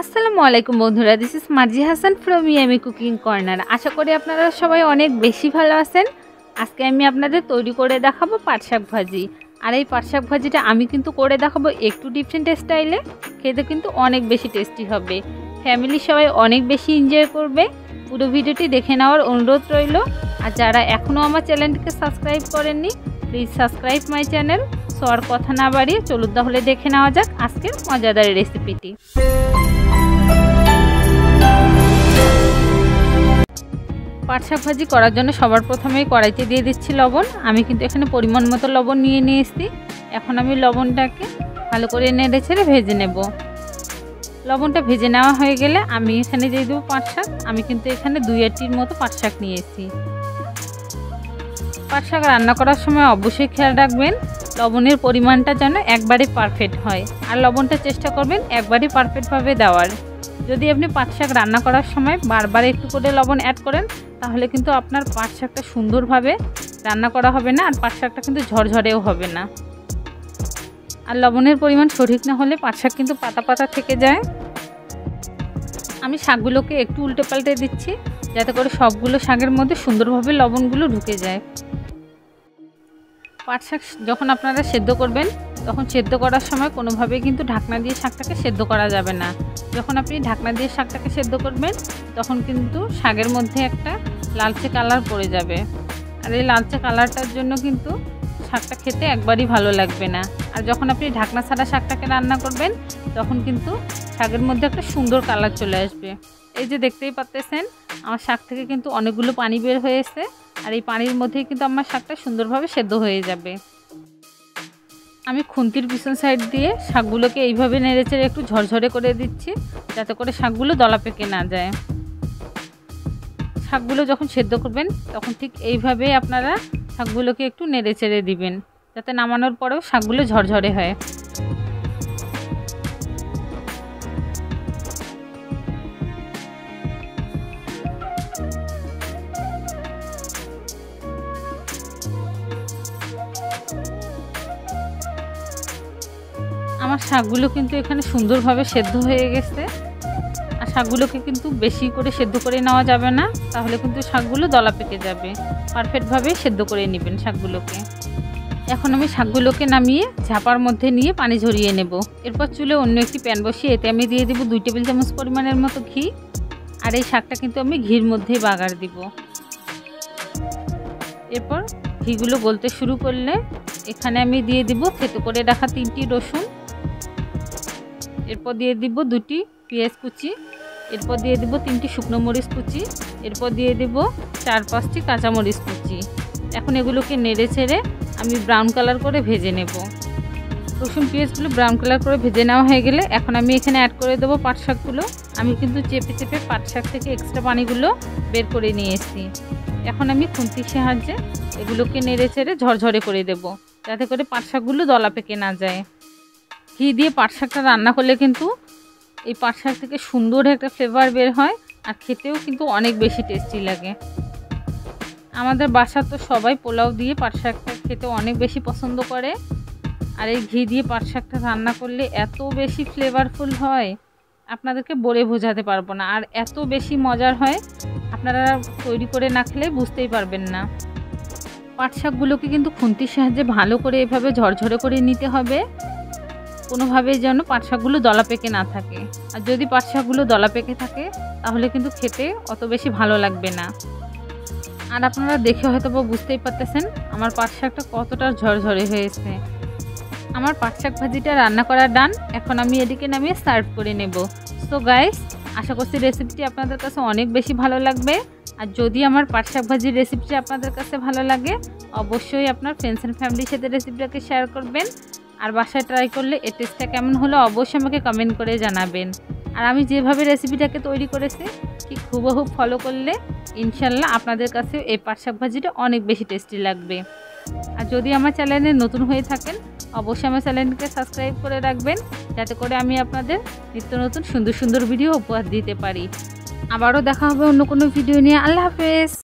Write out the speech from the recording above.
আসসালামু আলাইকুম বন্ধুরা, this is Marzi Hasan from yummy cooking corner. আশা করি আপনারা সবাই অনেক বেশি ভালো আছেন। আজকে আমি আপনাদের তৈরি করে দেখাবো পাট শাক ভাজি। আর এই পাট শাক ভাজিটা আমি কিন্তু করে দেখাবো একটু ডিফারেন্ট স্টাইলে। খেতে কিন্তু অনেক বেশি টেস্টি হবে, ফ্যামিলির সবাই অনেক বেশি এনজয় করবে। পুরো ভিডিওটি দেখে নেওয়ার অনুরোধ রইল। আর যারা এখনও আমার চ্যানেলটিকে সাবস্ক্রাইব করেননি, please subscribe my channel. So আর কথা না বাড়িয়ে চলুন তাহলে দেখে নেওয়া যাক আজকের মজাদার রেসিপিটি। পাট শাক ভাজি করার জন্য সবার প্রথমেই কড়াইতে দিয়ে দিচ্ছি লবণ। আমি কিন্তু এখানে পরিমাণ মতো লবণ নিয়ে নিয়েছি। এখন আমি লবণটাকে ভালো করে নেড়ে ছেড়ে ভেজে নেব। লবণটা ভেজে নেওয়া হয়ে গেলে আমি এখানে দিয়ে দেবো পাট শাক। আমি কিন্তু এখানে 2 আটির মতো পাট শাক নিয়েছি। পাট শাক রান্না করার সময় অবশ্যই খেয়াল রাখবেন লবণের পরিমাণটা যেন একবারে পারফেক্ট হয়, আর লবণটা চেষ্টা করবেন একবারে পারফেক্টভাবে দেওয়ার। যদি আপনি পাট শাক রান্না করার সময় বারবার একটু করে লবণ অ্যাড করেন, তাহলে কিন্তু আপনার পাট শাকটা সুন্দরভাবে রান্না করা হবে না, আর পাট শাকটা কিন্তু ঝরঝরেও হবে না। আর লবণের পরিমাণ সঠিক না হলে পাট শাক কিন্তু পাতা পাতা থেকে যায়। আমি শাকগুলোকে একটু উল্টে পাল্টে দিচ্ছি, যাতে করে সবগুলো শাকের মধ্যে সুন্দরভাবে লবণগুলো ঢুকে যায়। পাট শাক যখন আপনারা সেদ্ধ করবেন, তখন সেদ্ধ করার সময় কোনোভাবেই কিন্তু ঢাকনা দিয়ে শাকটাকে সেদ্ধ করা যাবে না। যখন আপনি ঢাকনা দিয়ে শাকটাকে সেদ্ধ করবেন, তখন কিন্তু শাকের মধ্যে একটা লালচে কালার পড়ে যাবে। আর এই লালচে কালারটার জন্য কিন্তু শাকটা খেতে একবারই ভালো লাগবে না। আর যখন আপনি ঢাকনা ছাড়া শাকটাকে রান্না করবেন, তখন কিন্তু শাকের মধ্যে একটা সুন্দর কালার চলে আসবে। এই যে দেখতেই পাচ্ছেন, আমার শাক থেকে কিন্তু অনেকগুলো পানি বের হয়েছে, আর এই পানির মধ্যেই কিন্তু আমার শাকটা সুন্দরভাবে সেদ্ধ হয়ে যাবে। আমি খুন্তির পিছন সাইড দিয়ে শাকগুলোকে এইভাবে নেড়েচেড়ে একটু ঝরঝরে করে দিচ্ছি, যাতে করে শাকগুলো দলা পেকে না যায়। শাকগুলো যখন সেদ্ধ করবেন, তখন ঠিক এইভাবে আপনারা শাকগুলোকে একটু নেড়েচেড়ে দিবেন, যাতে নামানোর পরেও শাকগুলো ঝরঝরে হয়। আমার শাকগুলো কিন্তু এখানে সুন্দরভাবে সেদ্ধ হয়ে গেছে। আর শাকগুলোকে কিন্তু বেশি করে সেদ্ধ করে নেওয়া যাবে না, তাহলে কিন্তু শাকগুলো দলা পেকে যাবে। পারফেক্টভাবে সেদ্ধ করে নেবেন শাকগুলোকে। এখন আমি শাকগুলোকে নামিয়ে ঝাপার মধ্যে নিয়ে পানি ঝরিয়ে নেব। এরপর চুলে অন্য একটি প্যান বসিয়ে এতে আমি দিয়ে দেবো 2 টেবিল চামচ পরিমাণের মতো ঘি। আর এই শাকটা কিন্তু আমি ঘির মধ্যেই বাগার দিব। এরপর ঘিগুলো গলতে শুরু করলে এখানে আমি দিয়ে দিব থেতো করে রাখা 3টি রসুন। এরপর দিয়ে দিব 2টি পেঁয়াজ কুচি। এরপর দিয়ে দিব 3টি শুকনো মরিচ কুচি। এরপর দিয়ে দিব 4-5টি কাঁচামরিচ কুচি। এখন এগুলোকে নেড়ে ছেড়ে আমি ব্রাউন কালার করে ভেজে নেব। রসুন পেঁয়াজগুলো ব্রাউন কালার করে ভেজে নেওয়া হয়ে গেলে এখন আমি এখানে অ্যাড করে দেবো পাট শাকগুলো। আমি কিন্তু চেপে চেপে পাট শাক থেকে এক্সট্রা পানিগুলো বের করে নিয়েছি। এখন আমি খুন্তির সাহায্যে এগুলোকে নেড়ে ছেড়ে ঝরঝরে করে দেব, যাতে করে পাট শাকগুলো দলা পেকে না যায়। ঘি দিয়ে পাট শাকটা রান্না করলে কিন্তু এই পাট শাক থেকে সুন্দর একটা ফ্লেভার বের হয়, আর খেতেও কিন্তু অনেক বেশি টেস্টি লাগে। আমাদের বাসা তো সবাই পোলাও দিয়ে পাট শাকটা খেতে অনেক বেশি পছন্দ করে। আর এই ঘি দিয়ে পাট শাকটা রান্না করলে এত বেশি ফ্লেভারফুল হয়, আপনাদেরকে বলে বোঝাতে পারবো না। আর এত বেশি মজার হয়, আপনারা তৈরি করে না খেলে বুঝতেই পারবেন না। পাট শাকগুলোকে কিন্তু খুন্তির সাহায্যে ভালো করে এভাবে ঝরঝরে করে নিতে হবে, কোনোভাবেই যেন পাট শাকগুলো দলা পেকে না থাকে। আর যদি পাট শাকগুলো দলা পেকে থাকে, তাহলে কিন্তু খেতে অত বেশি ভালো লাগবে না। আর আপনারা দেখে হয়তো বুঝতেই পারতেছেন আমার পাট শাকটা কতটা ঝরঝরে হয়েছে। আমার পাট শাক ভাজিটা রান্না করা ডান। এখন আমি এদিকে নামিয়ে সার্ভ করে নেব। সো গাইস, আশা করছি রেসিপিটি আপনাদের কাছে অনেক বেশি ভালো লাগবে। আর যদি আমার পাট শাক ভাজির রেসিপিটি আপনাদের কাছে ভালো লাগে, অবশ্যই আপনার ফ্রেন্ডস অ্যান্ড ফ্যামিলির সাথে রেসিপিটাকে শেয়ার করবেন। আর বাসায় ট্রাই করলে এর টেস্টটা কেমন হলো অবশ্যই আমাকে কমেন্ট করে জানাবেন। আর আমি যেভাবে রেসিপিটাকে তৈরি করেছি ঠিক হুবহু ফলো করলে ইনশাল্লাহ আপনাদের কাছে এই পাট শাক ভাজিটা অনেক বেশি টেস্টি লাগবে। আর যদি আমার চ্যানেলে নতুন হয়ে থাকেন, অবশ্যই আমার চ্যানেলটিকে সাবস্ক্রাইব করে রাখবেন, যাতে করে আমি আপনাদের নিত্য নতুন সুন্দর সুন্দর ভিডিও উপহার দিতে পারি। আবারও দেখা হবে অন্য কোনো ভিডিও নিয়ে। আল্লাহ হাফেজ।